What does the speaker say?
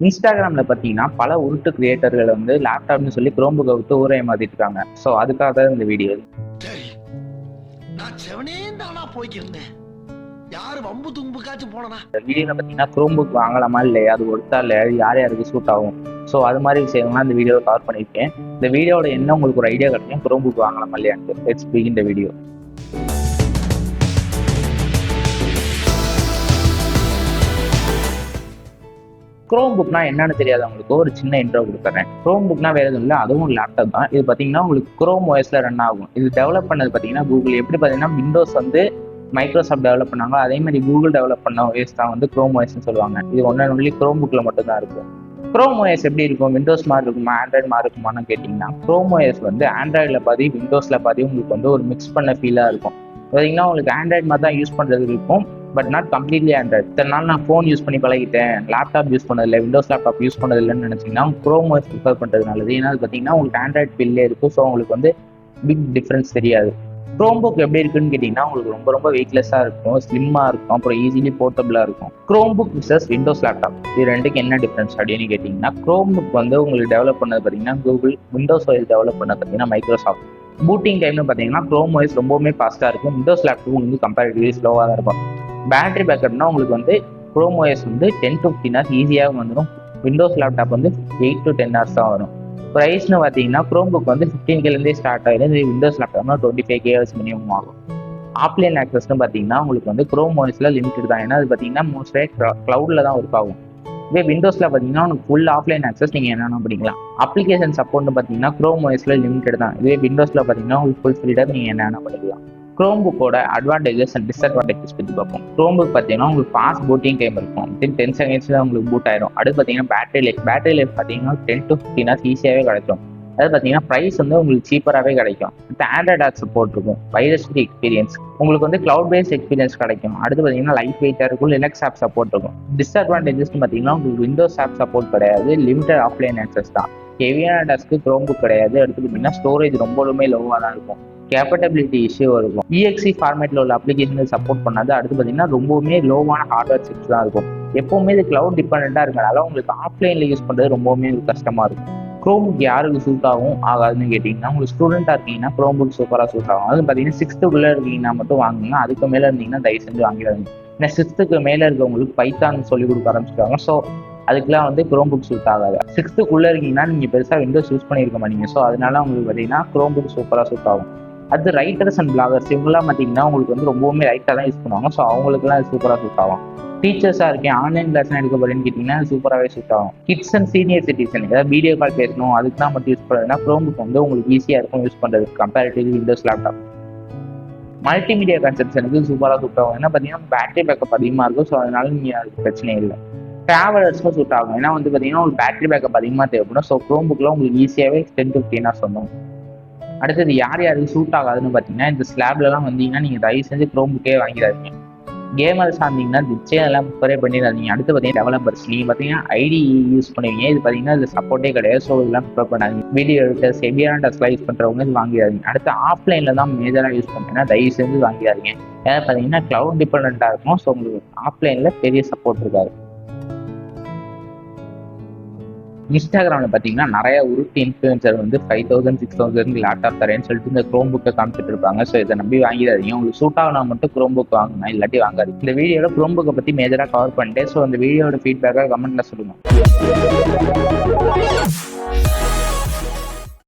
இன்ஸ்டாகிராம்ல பார்த்தீங்கன்னா பல உருட்டு கிரியேட்டர்கள் வந்து லேப்டாப்னு சொல்லி குரோம்புக்கை விட்டு ஊரே மாத்திட்டு இருக்காங்க. ஸோ அதுக்காக தான் இந்த வீடியோ. நான் செவனே தானா போய்க்கிருந்தேன். யாரு வம்பு தும்புக்காச்சும் போனா இந்த வீடியோல பார்த்தீங்கன்னா குரோம்புக் வாங்கலாமா இல்லையா, அது ஒருத்தா இல்லையா, யார் யாருக்கு சூட் ஆகும், ஸோ அது மாதிரி விஷயங்கள்லாம் இந்த வீடியோவை கவர் பண்ணியிருக்கேன். இந்த வீடியோட என்ன உங்களுக்கு ஒரு ஐடியா கிடைக்கும் குரோம்புக் வாங்கலாமா இல்லையான்னு. லெட்ஸ் பிகின் இந்த வீடியோ. குரோம்புக்னா என்னன்னு தெரியாதவங்களுக்கு ஒரு சின்ன இன்ட்ரோ கொடுத்துறேன். குரோம்புக்னா வேற எதுவும் இல்லை, அதுவும் லேப்டாப் தான். இது பார்த்தீங்கன்னா உங்களுக்கு குரோம் ஓஎஸ்ல ரன் ஆகும். இது டெவலப் பண்ணது பார்த்தீங்கன்னா கூகுள். எப்படி பார்த்தீங்கன்னா விண்டோஸ் வந்து மைக்ரோசாஃப்ட் டெவலப் பண்ணாங்க, அதே மாதிரி கூகுள் டெவலப் பண்ண ஓஎஸ் தான் வந்து குரோம் ஓஎஸ்ன்னு சொல்லுவாங்க. இது ஒன்லி குரோம் புக்ல மட்டும் தான் இருக்கும். குரோம் ஓஎஸ் எப்படி இருக்கும், விண்டோஸ் மாதிரி இருக்குமா ஆண்ட்ராய்டு மாதிரி இருக்குமான்னு கேட்டிங்கன்னா, குரோம் ஓஎஸ் வந்து ஆண்ட்ராய்டில் பாதி விண்டோஸில் பாதி உங்களுக்கு வந்து ஒரு மிக்ஸ் பண்ண ஃபீலாக இருக்கும். பார்த்தீங்கன்னா உங்களுக்கு ஆண்ட்ராய்டு மாதிரி தான் யூஸ் பண்ணுறது இருக்கும், பட் நாட் கம்ப்ளீட்லி ஆண்ட்ராய்டு. இத்தனை நாள் நான் ஃபோன் யூஸ் பண்ணி பழகிட்டேன், லேப்டாப் யூஸ் பண்ணதில்லை, விண்டோஸ் லேப்டாப் யூஸ் பண்ணதில்லைன்னு நினச்சிங்கன்னா குரோம் ஓஎஸ் ப்ரிஃபர் பண்ணுறது நல்லது. ஏன்னா அது பார்த்தீங்கன்னா உங்களுக்கு ஆண்ட்ராய்டு ஃபீல்லே இருக்கும். ஸோ உங்களுக்கு வந்து பிக் டிஃப்ரென்ஸ் தெரியாது. குரோம்புக் எப்படி இருக்குன்னு கேட்டிங்கன்னா உங்களுக்கு ரொம்ப ரொம்ப வெயிட்லெஸ்ஸாக இருக்கும், ஸ்லிம்மாக இருக்கும், அப்புறம் ஈஸிலி போர்ட்டபிளாக இருக்கும். குரோம்புக் விசஸ் விண்டோஸ் லேப்டாப், இது ரெண்டுக்கு என்ன டிஃப்ரென்ஸ் அப்படின்னு கேட்டிங்கன்னா, குரோம்புக் வந்து உங்களுக்கு டெவலப் பண்ணது பார்த்தீங்கன்னா கூகுள், விண்டோஸ் ஓஎஸ் டெவலப் பண்ணது பார்த்தீங்கன்னா மைக்ரோசாஃப்ட். பூட்டிங் டைம்னு பார்த்தீங்கன்னா குரோம் ஓஎஸ் ரொம்பவுமே ஃபாஸ்ட்டாக இருக்கும், விண்டோஸ் லேப்டாப் வந்து கம்பேரிட்டிவ்லி ஸ்லோவாக தான் இருக்கும். பேட்டரி பேக்கப்னா உங்களுக்கு வந்து குரோம் ஓஎஸ் வந்து 10 to 15 hours ஈஸியாக வந்துடும், விண்டோஸ் லேப்டாப் வந்து 8 to 10 hours தான் வரும். ப்ரைஸ்னு பார்த்தீங்கன்னா குரோம்புக் வந்து 15Kலேருந்தே ஸ்டார்ட் ஆகிடும், விண்டோஸ் லேப்டாப்னா 25K மினிமம் ஆகும். ஆஃப்லைன் ஆக்சஸ்னு பார்த்தீங்கன்னா உங்களுக்கு வந்து குரோம் ஓஎஸ்ல லிமிட்டட் தான், ஏன்னா அது பார்த்தீங்கன்னா மோஸ்ட்லி க்ளவுடில் தான் ஒர்க் ஆகும். இதே விண்டோஸில் பார்த்தீங்கன்னா உங்களுக்கு ஃபுல் ஆஃப்லைன் ஆக்சஸ் நீங்கள் என்னென்ன பண்ணிக்கலாம். அப்ளிகேஷன் சப்போர்ட்னு பார்த்தீங்கன்னா குரோம் ஓஎஸ்ல லிமிட்டட் தான், இதே விண்டோஸில் பார்த்தீங்கன்னா உங்களுக்கு ஃபுல் ஃப்ரீடம் நீங்கள் என்னென்ன பண்ணிக்கலாம். குரோம்புக்கோட அட்வான்டேஜஸ் அண்ட் டிஸ்அட்வான்டேஜஸ் பற்றி பார்ப்போம். குரோம்புக் பார்த்தீங்கன்னா உங்களுக்கு ஃபாஸ்ட் பூட்டிங் டைம் இருக்கும், 10 seconds உங்களுக்கு பூட் ஆயிடும். அடுத்து பார்த்தீங்கன்னா பேட்டரி லைஃப் பார்த்தீங்கன்னா 10 to 15 hours ஈஸியாகவே கிடைக்கும். அது பார்த்தீங்கன்னா ப்ரைஸ் வந்து உங்களுக்கு சீப்பராகவே கிடைக்கும். அடுத்து ஆண்ட்ராய்ட் ஆப் சப்போர்ட் இருக்கும், வைரஸ் ஃப்ரீ எக்ஸ்பீரியன்ஸ், உங்களுக்கு வந்து கிளவுட் பேஸ்ட் எக்ஸ்பீரியன்ஸ் கிடைக்கும். அடுத்து பார்த்தீங்கன்னா லைட் வெயிட்டாக இருக்கும், லினக்ஸ் ஆப் சப்போர்ட் இருக்கும். டிஸ்அட்வான்டேஜஸ்னு பார்த்தீங்கன்னா உங்களுக்கு விண்டோஸ் ஆப் சப்போர்ட் கிடையாது, லிமிடெட் ஆஃப்லைன் ஆக்சஸ் தான். ஹெவியான டாஸ்க்கு குரோம்புக் கிடையாது. அடுத்து பார்த்தீங்கன்னா ஸ்டோரேஜ் ரொம்பவுமே லோவாக தான் இருக்கும், கேப்பபிலிட்டி இஷ்யூ இருக்கும். EXE ஃபார்மேட்டில் உள்ள அப்ளிகேஷன் சப்போர்ட் பண்ணாது. அடுத்து பார்த்தீங்கன்னா ரொம்பவுமே லோவான ஹார்ட்வேர் சிப்ஸ் தான் இருக்கும். எப்போவுமே இது கிளவுட் டிபெண்டாக இருக்கனால உங்களுக்கு ஆஃப்லைனில் யூஸ் பண்ணுறது ரொம்பவுமே கஷ்டமாக இருக்கும். குரோம்புக் யாருக்கு சூட் ஆகும் ஆகாதுன்னு கேட்டிங்கன்னா, உங்களுக்கு ஸ்டூடெண்ட்டாக இருக்கீங்கன்னா குரோம்புக் சூப்பராக சூட் ஆகும். அது பார்த்தீங்கன்னா 6th இருக்கீங்கன்னா மட்டும் வாங்குங்க, அதுக்கு மேலே இருந்தீங்கன்னா தயவு செஞ்சு வாங்கிடாதீங்க. ஏன்னா 6th மேலே இருக்கவங்களுக்கு பைத்தான் சொல்லிக் கொடுக்க ஆரம்பிச்சிருக்காங்க. ஸோ அதுக்கெல்லாம் வந்து குரோம்புக் சூட் ஆகாது. 6th இருக்கீங்கன்னா நீங்கள் பெருசாக விண்டோஸ் யூஸ் பண்ணியிருக்க மாட்டீங்க. ஸோ அதனால உங்களுக்கு பார்த்தீங்கன்னா குரோம்புக் சூப்பராக சூட் ஆகும். அது ரைட்டர்ஸ் அண்ட் பிளாகர்ஸ் இவங்கெல்லாம் பார்த்தீங்கன்னா உங்களுக்கு வந்து ரொம்பவுமே ரைட்டாக தான் யூஸ் பண்ணுவாங்க. ஸோ அவங்களுக்குலாம் அது சூப்பராக சூட் ஆகும். டீச்சர்ஸாக இருக்கேன், ஆன்லைன் கிளாஸ்லாம் எடுக்க போறேன்னு கேட்டிங்கன்னா சூப்பராகவே சூட் ஆகும். கிட்ஸ் அண்ட் சீனியர் சிட்டிசன் ஏதாவது வீடியோ கால் பேசணும் அதுக்கு தான் மட்டும் யூஸ் பண்ணுறதுன்னா குரோம்புக் வந்து உங்களுக்கு ஈஸியாக இருக்கும் யூஸ் பண்ணுறது கம்பேரிட்டிவ் விண்டோஸ் லேப்டாப். மல்டிமீடியா கன்செப்ஷனுக்கு சூப்பராக சூட் ஆகும். ஏன்னா பார்த்தீங்கன்னா பேட்டரி பேக்கப் அதிகமாக இருக்கும், ஸோ அதனால நீங்கள் அதுக்கு பிரச்சனை இல்லை. ட்ராவலர்ஸ்க்கும் சூட் ஆகும், ஏன்னா வந்து பார்த்தீங்கன்னா உங்களுக்கு பேட்டரி பேக்கப் அதிகமாக தேவைப்படும். ஸோ குரோம்புக்கில் உங்களுக்கு ஈஸியாகவே 10 to 15 hours வந்துடும். அடுத்தது யார் யாருக்கு சூட் ஆகாதுன்னு பார்த்தீங்கன்னா, இந்த ஸ்லாப்லலாம் வந்தீங்கன்னா நீங்கள் தயவு செஞ்சு குரோம்புக்கே வாங்கிடாதீங்க. கேமர்ஸாக இருந்தீங்கன்னா நிச்சயம் எல்லாம் ப்ரிஃபரே பண்ணிடாதீங்க. அடுத்து பார்த்தீங்கன்னா டெவலப்பர்ஸ், நீங்கள் பார்த்தீங்கன்னா ஐடி யூஸ் பண்ணுவீங்க, இது பார்த்தீங்கன்னா இது சப்போர்ட்டே கிடையாது. ஸோ இதெல்லாம் ப்ரிஃபர் பண்ணாதீங்க. வீடியோ எடிட்டர்ஸ், ஹெவியான டாஸ்க்லாம் யூஸ் பண்ணுறவங்க இது வாங்கிடாதீங்க. அடுத்து ஆஃப்லைனில் தான் மேஜராக யூஸ் பண்ணுறீங்கன்னா தயவு செஞ்சு வாங்கிடாதீங்க. ஏன்னா பார்த்தீங்கன்னா க்ளவுட் டிபெண்ட்டாக இருக்கும். ஸோ உங்களுக்கு ஆஃப்லைனில் பெரிய சப்போர்ட் இருக்காது. இன்ஸ்டாகிராமில் பார்த்தீங்கன்னா நிறைய உருட்டு இன்ஃப்ளூயன்சர் வந்து 5000 6000 லேப்டாப் தரேன்னு சொல்லிட்டு இந்த குரோம்புக்கை காமிச்சிட்டு இருப்பாங்க. ஸோ இதை நம்பி வாங்கிடாதீங்க. உங்களுக்கு சூட் ஆகினா மட்டும் குரோம்புக் வாங்குங்க, இல்லாட்டி வாங்காது. இந்த வீடியோவில் குரோம்புக்கை பற்றி மேஜராக கவர் பண்ணிட்டேன். ஸோ அந்த வீடியோட ஃபீட்பேக்காக கமெண்ட்டில் சொல்லுங்கள்.